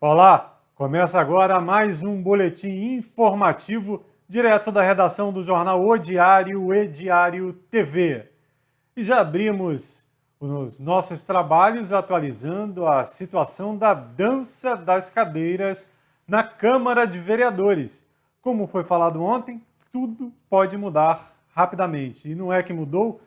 Olá, começa agora mais um boletim informativo direto da redação do jornal O Diário e Diário TV. E já abrimos os nossos trabalhos atualizando a situação da dança das cadeiras na Câmara de Vereadores. Como foi falado ontem, tudo pode mudar rapidamente. E não é que mudou?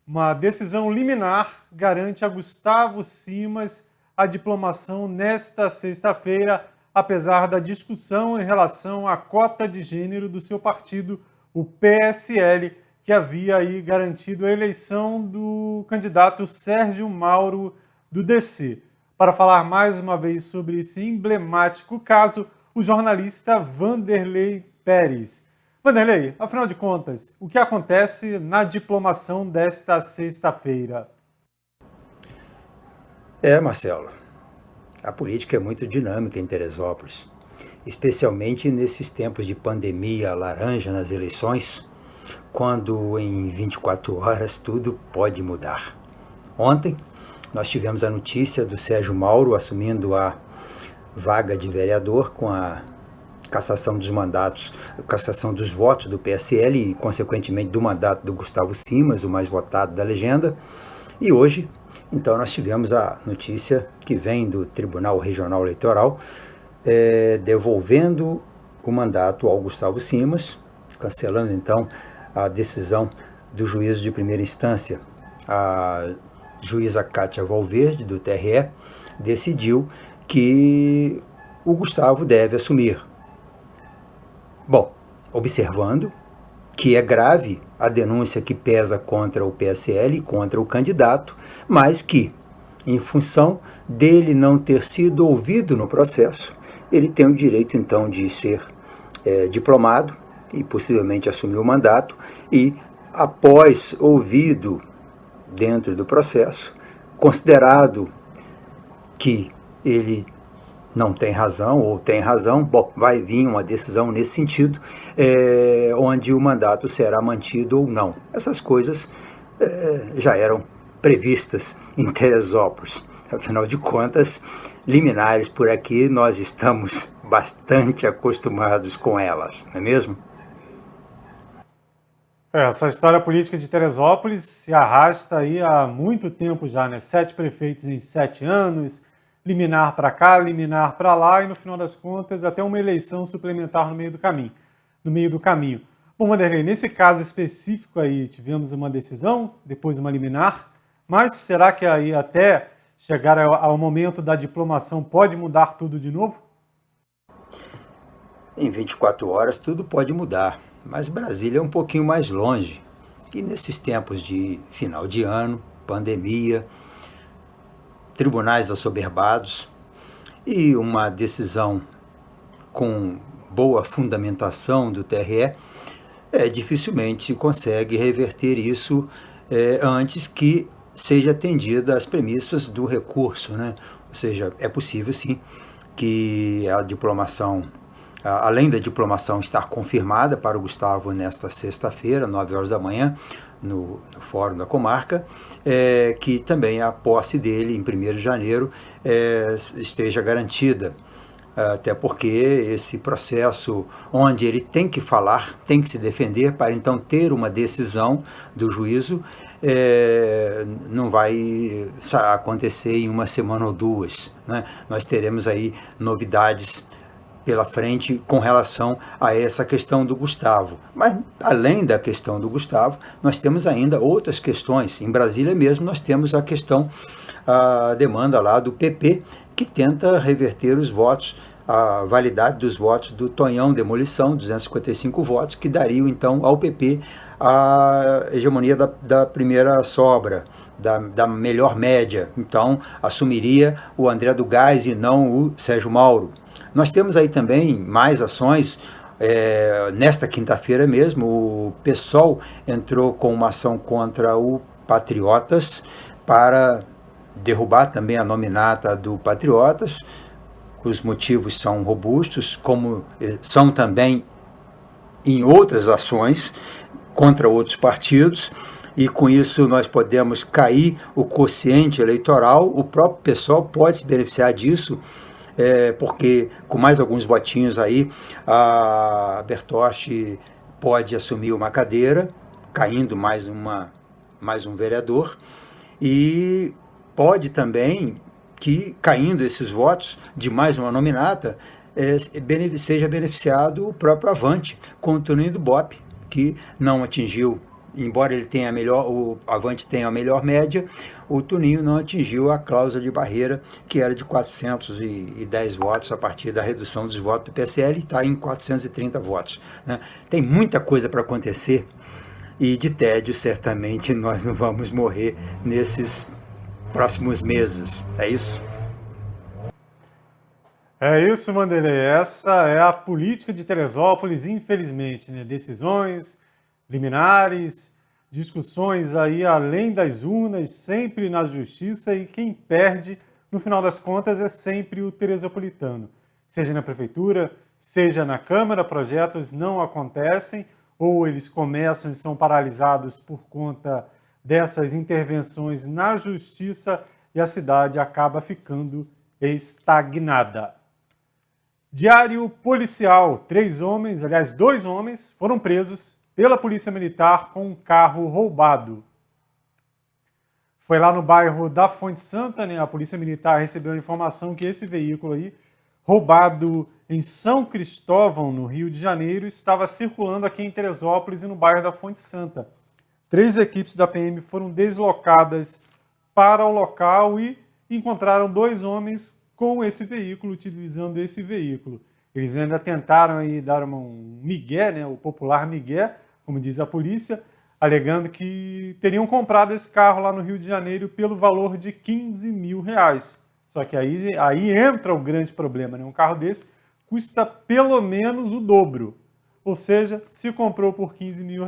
Uma decisão liminar garante a Gustavo Simas a diplomação nesta sexta-feira, apesar da discussão em relação à cota de gênero do seu partido, o PSL, que havia aí garantido a eleição do candidato Sérgio Mauro do DC. Para falar mais uma vez sobre esse emblemático caso, o jornalista Vanderlei Pérez. Vanderlei, afinal de contas, o que acontece na diplomação desta sexta-feira? Marcelo, a política é muito dinâmica em Teresópolis, especialmente nesses tempos de pandemia laranja nas eleições, quando em 24 horas tudo pode mudar. Ontem, nós tivemos a notícia do Sérgio Mauro assumindo a vaga de vereador com a cassação dos mandatos, cassação dos votos do PSL e, consequentemente, do mandato do Gustavo Simas, o mais votado da legenda. E hoje, então, nós tivemos a notícia que vem do Tribunal Regional Eleitoral devolvendo o mandato ao Gustavo Simas, cancelando, então, a decisão do juízo de primeira instância. A juíza Cátia Valverde, do TRE, decidiu que o Gustavo deve assumir. Bom, observando que é grave a denúncia que pesa contra o PSL e contra o candidato, mas que, em função dele não ter sido ouvido no processo, ele tem o direito, então, de ser diplomado e possivelmente assumir o mandato e, após ouvido dentro do processo, considerado que ele não tem razão ou tem razão, bom, vai vir uma decisão nesse sentido, onde o mandato será mantido ou não. Essas coisas já eram previstas em Teresópolis. Afinal de contas, liminares por aqui nós estamos bastante acostumados com elas, não é mesmo? Essa história política de Teresópolis se arrasta aí há muito tempo já, né? 7 prefeitos em 7 anos, liminar para cá, liminar para lá e, no final das contas, até uma eleição suplementar no meio do caminho. Bom, Vanderlei, nesse caso específico aí tivemos uma decisão, depois uma liminar, mas será que aí até chegar ao momento da diplomação pode mudar tudo de novo? Em 24 horas tudo pode mudar, mas Brasília é um pouquinho mais longe. E nesses tempos de final de ano, pandemia, tribunais assoberbados e uma decisão com boa fundamentação do TRE, dificilmente se consegue reverter isso antes que seja atendida às premissas do recurso, né? Ou seja, é possível sim que a diplomação, além da diplomação estar confirmada para o Gustavo nesta sexta-feira, 9 horas da manhã, no Fórum da Comarca, que também a posse dele em 1º de janeiro esteja garantida. Até porque esse processo onde ele tem que falar, tem que se defender para então ter uma decisão do juízo, não vai acontecer em uma semana ou duas, né? Nós teremos aí novidades pela frente com relação a essa questão do Gustavo. Mas, além da questão do Gustavo, nós temos ainda outras questões. Em Brasília mesmo, nós temos a demanda lá do PP, que tenta reverter os votos, a validade dos votos do Tonhão Demolição, 255 votos, que dariam, então, ao PP a hegemonia da primeira sobra, da melhor média. Então, assumiria o André do Gás e não o Sérgio Mauro. Nós temos aí também mais ações. Nesta quinta-feira mesmo, o PSOL entrou com uma ação contra o Patriotas para derrubar também a nominata do Patriotas. Os motivos são robustos, como são também em outras ações contra outros partidos, e com isso nós podemos cair o quociente eleitoral. O próprio PSOL pode se beneficiar disso, porque com mais alguns votinhos aí, a Bertotti pode assumir uma cadeira, caindo mais um vereador, e pode também que, caindo esses votos de mais uma nominata, seja beneficiado o próprio Avante, com o Toninho do BOP, que não atingiu, embora ele tenha o Avante tenha a melhor média, o Toninho não atingiu a cláusula de barreira, que era de 410 votos a partir da redução dos votos do PSL, e está em 430 votos. Né? Tem muita coisa para acontecer, e de tédio certamente nós não vamos morrer nesses próximos meses. É isso? É isso, Vanderlei. Essa é a política de Teresópolis, infelizmente, né? Decisões, liminares, discussões aí além das urnas, sempre na justiça, e quem perde, no final das contas, é sempre o teresopolitano. Seja na prefeitura, seja na Câmara, projetos não acontecem, ou eles começam e são paralisados por conta dessas intervenções na justiça, e a cidade acaba ficando estagnada. Diário policial. 2 homens foram presos pela Polícia Militar com um carro roubado. Foi lá no bairro da Fonte Santa, né? A Polícia Militar recebeu a informação que esse veículo aí, roubado em São Cristóvão, no Rio de Janeiro, estava circulando aqui em Teresópolis e no bairro da Fonte Santa. 3 equipes da PM foram deslocadas para o local e encontraram 2 homens com esse veículo, utilizando esse veículo. Eles ainda tentaram aí dar um migué, né, o popular migué, como diz a polícia, alegando que teriam comprado esse carro lá no Rio de Janeiro pelo valor de R$15 mil. Só que aí entra o grande problema, né? Um carro desse custa pelo menos o dobro. Ou seja, se comprou por R$15 mil,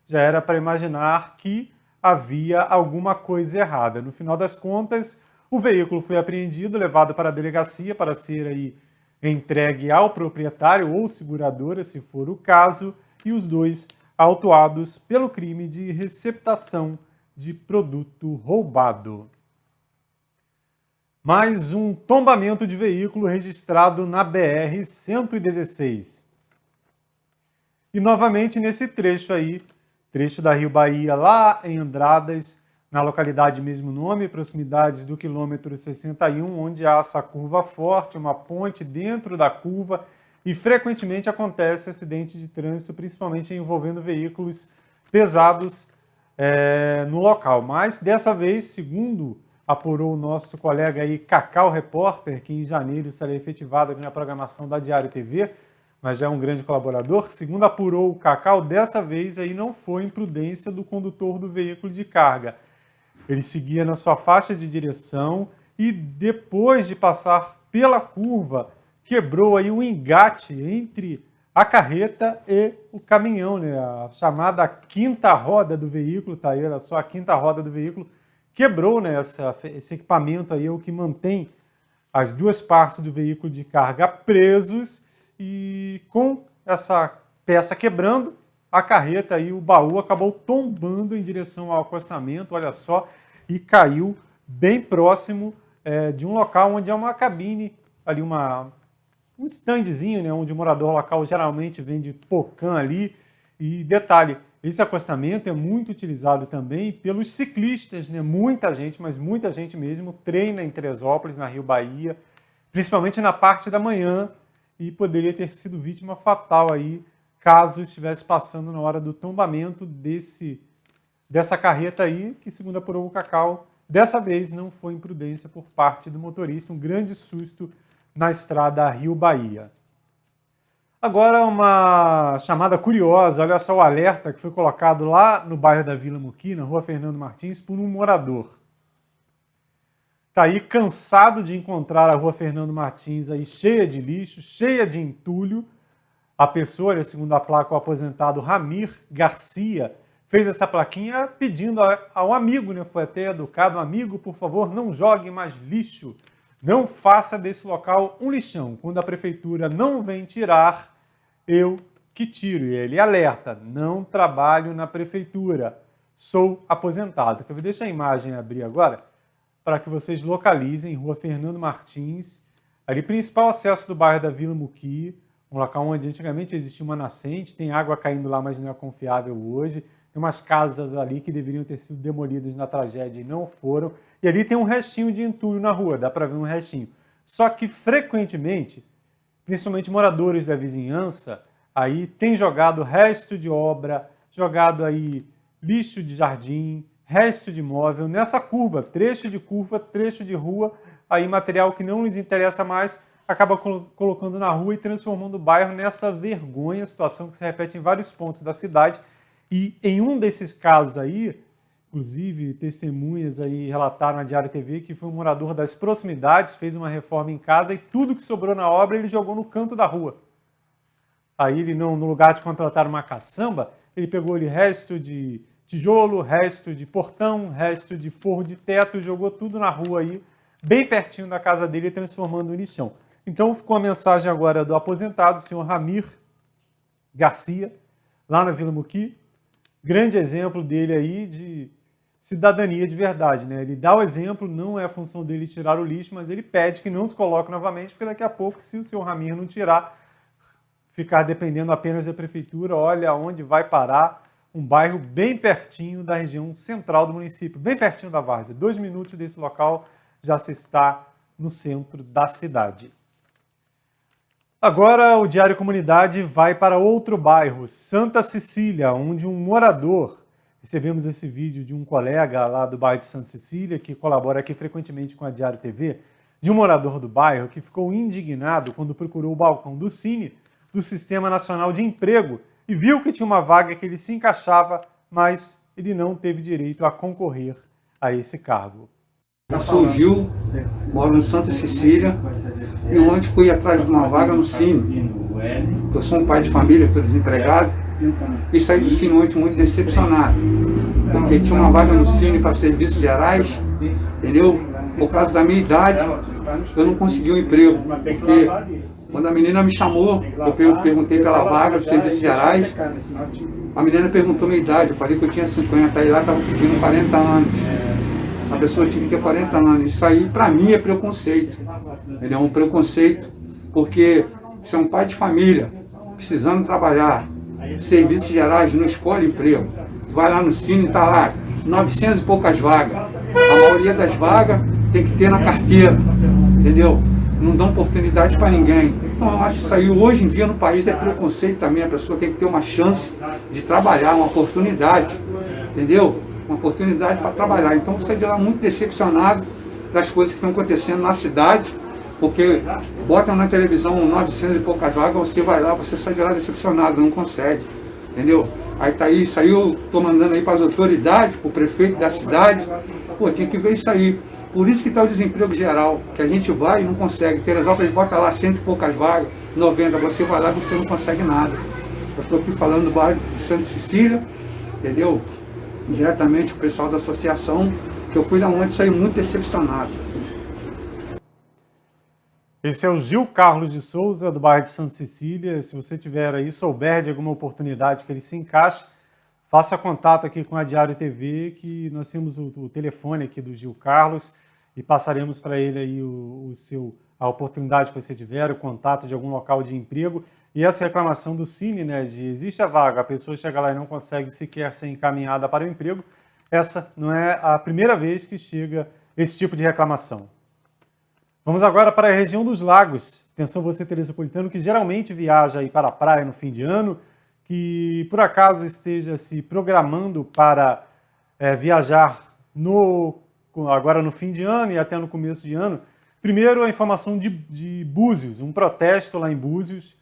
já era para imaginar que havia alguma coisa errada. No final das contas, o veículo foi apreendido, levado para a delegacia para ser aí entregue ao proprietário ou seguradora, se for o caso, e os 2 autuados pelo crime de receptação de produto roubado. Mais um tombamento de veículo registrado na BR-116. E novamente nesse trecho aí, trecho da Rio Bahia, lá em Andradas, na localidade mesmo nome, proximidades do quilômetro 61, onde há essa curva forte, uma ponte dentro da curva, e frequentemente acontece acidente de trânsito, principalmente envolvendo veículos pesados no local. Mas dessa vez, segundo apurou o nosso colega aí, Cacau Repórter, que em janeiro será efetivado aqui na programação da Diário TV, mas já é um grande colaborador, segundo apurou o Cacau, dessa vez aí não foi imprudência do condutor do veículo de carga. Ele seguia na sua faixa de direção e depois de passar pela curva, quebrou aí o engate entre a carreta e o caminhão, né? A chamada quinta roda do veículo, tá aí, olha só, a quinta roda do veículo quebrou, né? Esse equipamento aí é o que mantém as 2 partes do veículo de carga presos, e com essa peça quebrando, a carreta e o baú acabou tombando em direção ao acostamento, olha só, e caiu bem próximo de um local onde há uma cabine, ali um standzinho, né, onde o morador local geralmente vende pocã ali. E detalhe, esse acostamento é muito utilizado também pelos ciclistas, né? Muita gente, mas muita gente mesmo, treina em Teresópolis, na Rio Bahia, principalmente na parte da manhã, e poderia ter sido vítima fatal aí, caso estivesse passando na hora do tombamento dessa carreta aí, que, segundo apurou o Cacau, dessa vez não foi imprudência por parte do motorista, um grande susto na estrada Rio-Bahia. Agora uma chamada curiosa, olha só o alerta que foi colocado lá no bairro da Vila Muqui, na rua Fernando Martins, por um morador. Está aí cansado de encontrar a rua Fernando Martins aí cheia de lixo, cheia de entulho. A pessoa, segundo a placa, o aposentado Ramir Garcia, fez essa plaquinha pedindo ao amigo, né? Foi até educado, amigo, por favor, não jogue mais lixo. Não faça desse local um lixão. Quando a prefeitura não vem tirar, eu que tiro. E ele alerta, não trabalho na prefeitura, sou aposentado. Eu vou deixar a imagem abrir agora, para que vocês localizem Rua Fernando Martins, Ali, principal acesso do bairro da Vila Muqui, um local onde antigamente existia uma nascente, tem água caindo lá, mas não é confiável hoje. Tem umas casas ali que deveriam ter sido demolidas na tragédia e não foram. E ali tem um restinho de entulho na rua, dá para ver um restinho. Só que, frequentemente, principalmente moradores da vizinhança, aí tem jogado resto de obra, jogado aí lixo de jardim, resto de móvel, nessa curva, trecho de rua, aí material que não lhes interessa mais, acaba colocando na rua e transformando o bairro nessa vergonha, situação que se repete em vários pontos da cidade. E em um desses casos aí, inclusive testemunhas aí relataram à Diário TV que foi um morador das proximidades, fez uma reforma em casa e tudo que sobrou na obra ele jogou no canto da rua. Aí ele, no lugar de contratar uma caçamba, ele pegou ali resto de tijolo, resto de portão, resto de forro de teto e jogou tudo na rua aí, bem pertinho da casa dele, transformando em lixão. Então ficou a mensagem agora do aposentado, o senhor Ramir Garcia, lá na Vila Muqui. Grande exemplo dele aí de cidadania de verdade, né? Ele dá o exemplo, não é a função dele tirar o lixo, mas ele pede que não se coloque novamente, porque daqui a pouco, se o senhor Ramir não tirar, ficar dependendo apenas da prefeitura, olha onde vai parar um bairro bem pertinho da região central do município, bem pertinho da várzea. 2 minutos desse local já se está no centro da cidade. Agora o Diário Comunidade vai para outro bairro, Santa Cecília, onde um morador, recebemos esse vídeo de um colega lá do bairro de Santa Cecília, que colabora aqui frequentemente com a Diário TV, de um morador do bairro que ficou indignado quando procurou o balcão do Cine, do Sistema Nacional de Emprego, e viu que tinha uma vaga que ele se encaixava, mas ele não teve direito a concorrer a esse cargo. Eu sou o Gil, moro em Santa Cecília e ontem fui atrás de uma vaga no Cine. Eu sou um pai de família, estou desempregado e saí do Cine ontem muito decepcionado, porque tinha uma vaga no Cine para serviços gerais, entendeu? Por causa da minha idade, eu não consegui um emprego, porque quando a menina me chamou, eu perguntei pela vaga dos serviços gerais, a menina perguntou minha idade, eu falei que eu tinha 50, aí lá estava pedindo 40 anos. A pessoa tinha que ter 40 anos. Isso aí, para mim, é preconceito. Ele é um preconceito, porque você é um pai de família, precisando trabalhar, serviços gerais, não escolhe emprego. Vai lá no Cine, está lá, 900 e poucas vagas. A maioria das vagas tem que ter na carteira, entendeu? Não dão oportunidade para ninguém. Então, eu acho que isso aí, hoje em dia, no país, é preconceito também. A pessoa tem que ter uma chance de trabalhar, uma oportunidade, entendeu? Uma oportunidade para trabalhar. Então você sai de lá muito decepcionado das coisas que estão acontecendo na cidade, porque botam na televisão 900 e poucas vagas, você vai lá, você sai de lá decepcionado, não consegue, entendeu? Aí tá isso aí, eu tô mandando aí para as autoridades, para o prefeito da cidade, pô, tinha que ver isso aí. Por isso que está o desemprego geral, que a gente vai e não consegue. Teresópolis bota lá 100 e poucas vagas, 90, você vai lá e você não consegue nada. Eu estou aqui falando do bairro de Santa Cecília, entendeu? Diretamente com o pessoal da associação, que eu fui lá ontem e saí muito decepcionado. Esse é o Gil Carlos de Souza, do bairro de Santa Cecília. Se você tiver aí, souber de alguma oportunidade que ele se encaixe, faça contato aqui com a Diário TV, que nós temos o telefone aqui do Gil Carlos e passaremos para ele aí a oportunidade que você tiver, o contato de algum local de emprego. E essa reclamação do Cine, né, de existe a vaga, a pessoa chega lá e não consegue sequer ser encaminhada para o emprego, essa não é a primeira vez que chega esse tipo de reclamação. Vamos agora para a região dos lagos. Atenção você, teresopolitano, que geralmente viaja aí para a praia no fim de ano, que por acaso esteja se programando para viajar agora no fim de ano e até no começo de ano. Primeiro, a informação de Búzios, um protesto lá em Búzios,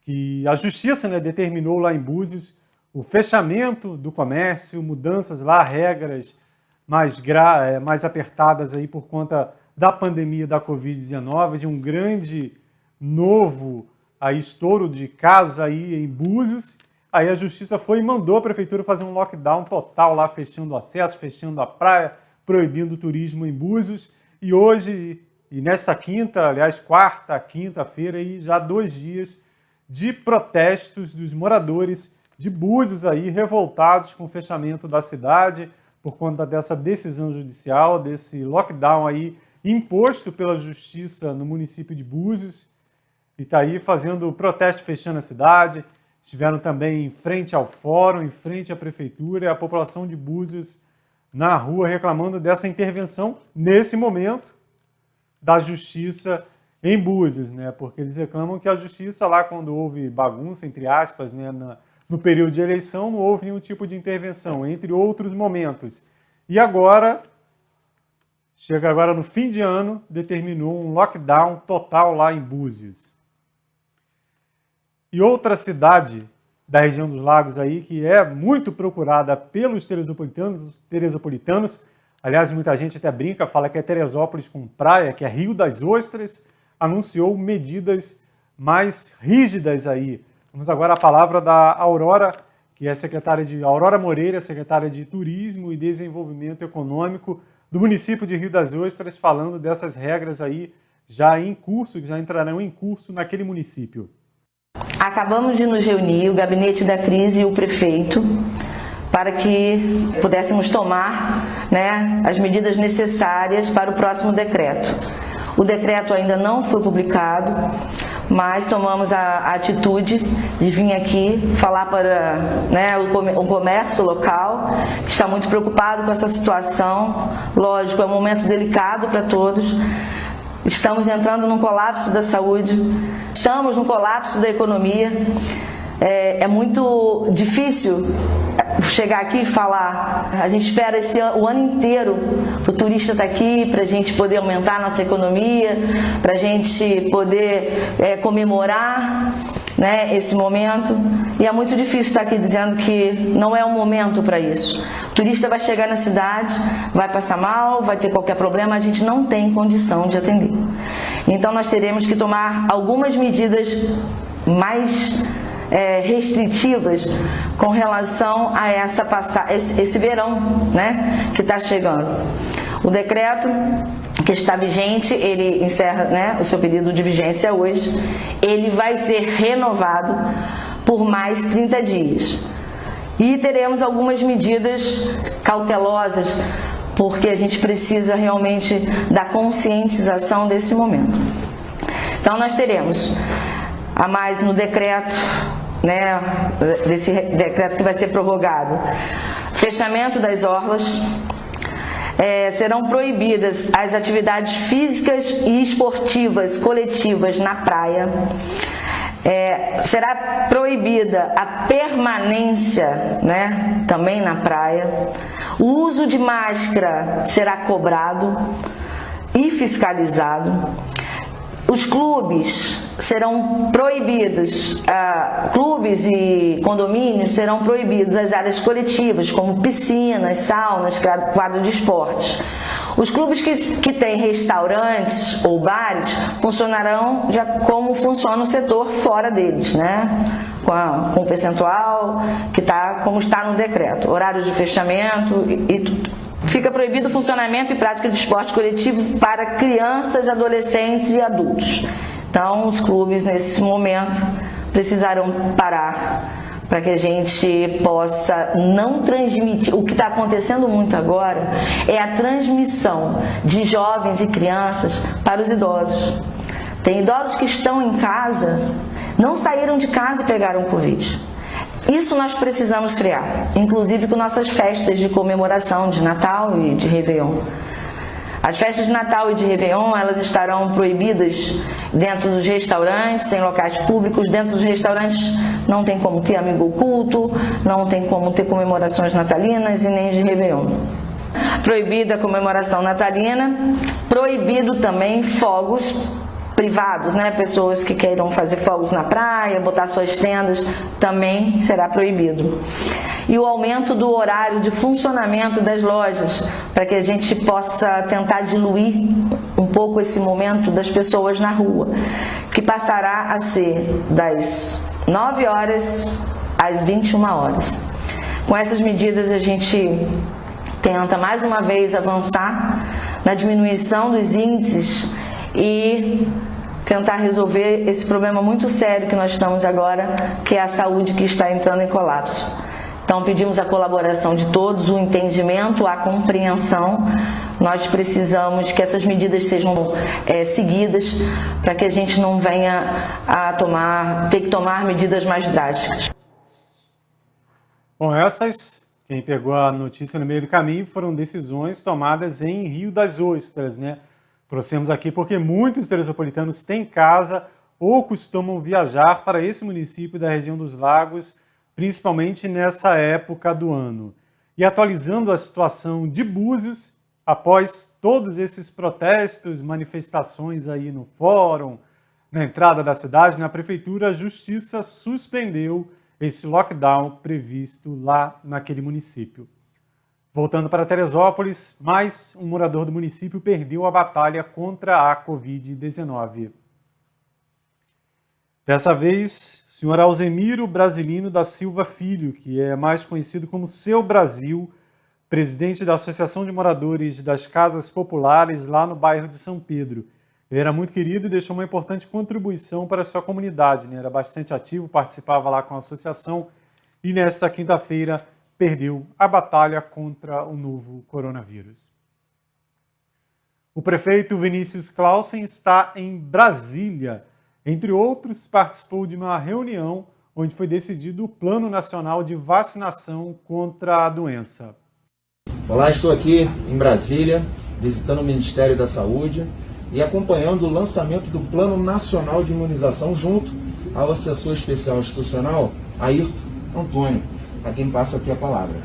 que a justiça, né, determinou lá em Búzios o fechamento do comércio, mudanças lá, regras mais apertadas aí por conta da pandemia da Covid-19, de um grande novo estouro de casos aí em Búzios. Aí a justiça foi e mandou a prefeitura fazer um lockdown total lá, fechando o acesso, fechando a praia, proibindo o turismo em Búzios. E hoje, e nesta quinta, aliás, quinta-feira, aí, já 2 dias de protestos dos moradores de Búzios aí, revoltados com o fechamento da cidade por conta dessa decisão judicial, desse lockdown aí imposto pela justiça no município de Búzios, e está aí fazendo protesto, fechando a cidade. Estiveram também em frente ao fórum, em frente à prefeitura, e a população de Búzios na rua reclamando dessa intervenção, nesse momento, da justiça em Búzios, né? Porque eles reclamam que a justiça lá, quando houve bagunça, entre aspas, né, no período de eleição, não houve nenhum tipo de intervenção, entre outros momentos. E agora, chega agora no fim de ano, determinou um lockdown total lá em Búzios. E outra cidade da região dos Lagos aí, que é muito procurada pelos teresopolitanos, aliás, muita gente até brinca, fala que é Teresópolis com praia, que é Rio das Ostras, anunciou medidas mais rígidas aí. Vamos agora à palavra da Aurora, que é Aurora Moreira, secretária de Turismo e Desenvolvimento Econômico do município de Rio das Ostras, falando dessas regras aí já em curso, que já entrarão em curso naquele município. Acabamos de nos reunir, o gabinete da crise e o prefeito, para que pudéssemos tomar, as medidas necessárias para o próximo decreto. O decreto ainda não foi publicado, mas tomamos a atitude de vir aqui falar para o comércio local, que está muito preocupado com essa situação. Lógico, é um momento delicado para todos. Estamos entrando num colapso da saúde, estamos num colapso da economia. É muito difícil chegar aqui e falar. A gente espera o ano inteiro para o turista estar aqui, para a gente poder aumentar a nossa economia, para a gente poder comemorar esse momento. E é muito difícil estar aqui dizendo que não é o momento para isso. O turista vai chegar na cidade, vai passar mal, vai ter qualquer problema, a gente não tem condição de atender. Então nós teremos que tomar algumas medidas mais restritivas com relação a esse verão, que está chegando. O decreto que está vigente, ele encerra o seu período de vigência hoje, ele vai ser renovado por mais 30 dias. E teremos algumas medidas cautelosas, porque a gente precisa realmente da conscientização desse momento. Então nós teremos a mais no decreto, desse decreto que vai ser prorrogado, fechamento das orlas, serão proibidas as atividades físicas e esportivas coletivas na praia, será proibida a permanência, também na praia, o uso de máscara será cobrado e fiscalizado. Os clubes serão proibidos, clubes e condomínios serão proibidos as áreas coletivas, como piscinas, saunas, quadro de esportes. Os clubes que têm restaurantes ou bares funcionarão já como funciona o setor fora deles, com o percentual como está no decreto, horários de fechamento e tudo. Fica proibido o funcionamento e prática de esporte coletivo para crianças, adolescentes e adultos. Então, os clubes, nesse momento, precisarão parar para que a gente possa não transmitir. O que está acontecendo muito agora é a transmissão de jovens e crianças para os idosos. Tem idosos que estão em casa, não saíram de casa e pegaram Covid. Isso nós precisamos criar, inclusive com nossas festas de comemoração de Natal e de Réveillon. As festas de Natal e de Réveillon, elas estarão proibidas dentro dos restaurantes, em locais públicos. Dentro dos restaurantes não tem como ter amigo oculto, não tem como ter comemorações natalinas e nem de Réveillon. Proibida a comemoração natalina, proibido também fogos privados, pessoas que queiram fazer fogos na praia, botar suas tendas, também será proibido. E o aumento do horário de funcionamento das lojas, para que a gente possa tentar diluir um pouco esse momento das pessoas na rua, que passará a ser das 9 horas às 21 horas. Com essas medidas a gente tenta mais uma vez avançar na diminuição dos índices e tentar resolver esse problema muito sério que nós estamos agora, que é a saúde que está entrando em colapso. Então pedimos a colaboração de todos, o entendimento, a compreensão, nós precisamos que essas medidas sejam seguidas para que a gente não venha a ter que tomar medidas mais drásticas. Bom, quem pegou a notícia no meio do caminho, foram decisões tomadas em Rio das Ostras, né? Trouxemos aqui porque muitos teresopolitanos têm casa ou costumam viajar para esse município da região dos Lagos, principalmente nessa época do ano. E atualizando a situação de Búzios, após todos esses protestos, manifestações aí no fórum, na entrada da cidade, na prefeitura, a justiça suspendeu esse lockdown previsto lá naquele município. Voltando para Teresópolis, mais um morador do município perdeu a batalha contra a Covid-19. Dessa vez, o senhor Alzemiro Brasilino da Silva Filho, que é mais conhecido como Seu Brasil, presidente da Associação de Moradores das Casas Populares lá no bairro de São Pedro. Ele era muito querido e deixou uma importante contribuição para a sua comunidade, né? Era bastante ativo, participava lá com a associação e nesta quinta-feira perdeu a batalha contra o novo coronavírus. O prefeito Vinícius Clausen está em Brasília. Entre outros, participou de uma reunião onde foi decidido o Plano Nacional de Vacinação contra a doença. Olá, estou aqui em Brasília, visitando o Ministério da Saúde e acompanhando o lançamento do Plano Nacional de Imunização junto ao assessor especial institucional, Ayrton Antônio, a quem passa aqui a palavra.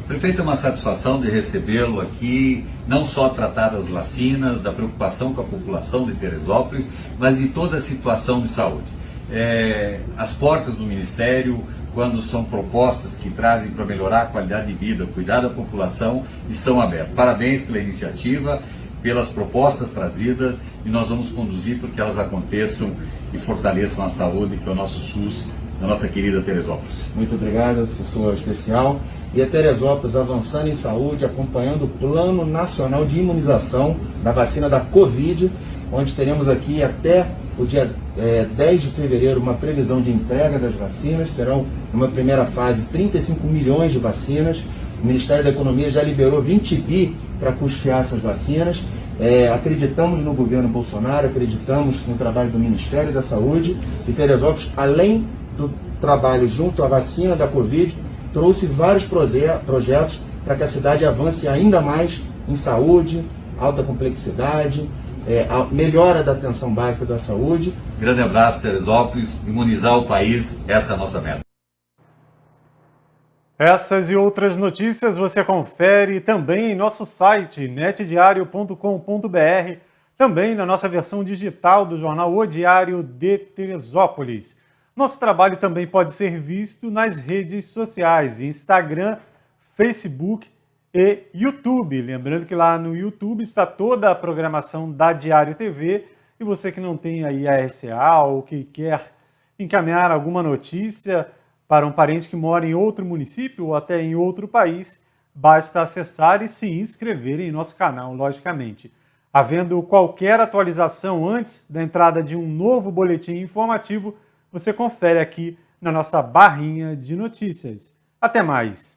Prefeito, é uma satisfação de recebê-lo aqui, não só tratar das vacinas, da preocupação com a população de Teresópolis, mas de toda a situação de saúde. As portas do Ministério, quando são propostas que trazem para melhorar a qualidade de vida, cuidar da população, estão abertas. Parabéns pela iniciativa, pelas propostas trazidas, e nós vamos conduzir para que elas aconteçam e fortaleçam a saúde, que é o nosso SUS, da nossa querida Teresópolis. Muito obrigado, assessor especial. E a Teresópolis avançando em saúde, acompanhando o Plano Nacional de Imunização da vacina da Covid, onde teremos aqui até o dia 10 de fevereiro uma previsão de entrega das vacinas. Serão, numa primeira fase, 35 milhões de vacinas. O Ministério da Economia já liberou 20 bi para custear essas vacinas. Acreditamos no governo Bolsonaro, acreditamos no trabalho do Ministério da Saúde, e Teresópolis, além do trabalho junto à vacina da Covid, trouxe vários projetos para que a cidade avance ainda mais em saúde, alta complexidade, a melhora da atenção básica da saúde. Grande abraço, Teresópolis, imunizar o país, essa é a nossa meta. Essas e outras notícias você confere também em nosso site netdiario.com.br, também na nossa versão digital do jornal O Diário de Teresópolis. Nosso trabalho também pode ser visto nas redes sociais, Instagram, Facebook e YouTube. Lembrando que lá no YouTube está toda a programação da Diário TV, e você que não tem aí a RCA ou que quer encaminhar alguma notícia para um parente que mora em outro município ou até em outro país, basta acessar e se inscrever em nosso canal, logicamente. Havendo qualquer atualização antes da entrada de um novo boletim informativo, você confere aqui na nossa barrinha de notícias. Até mais!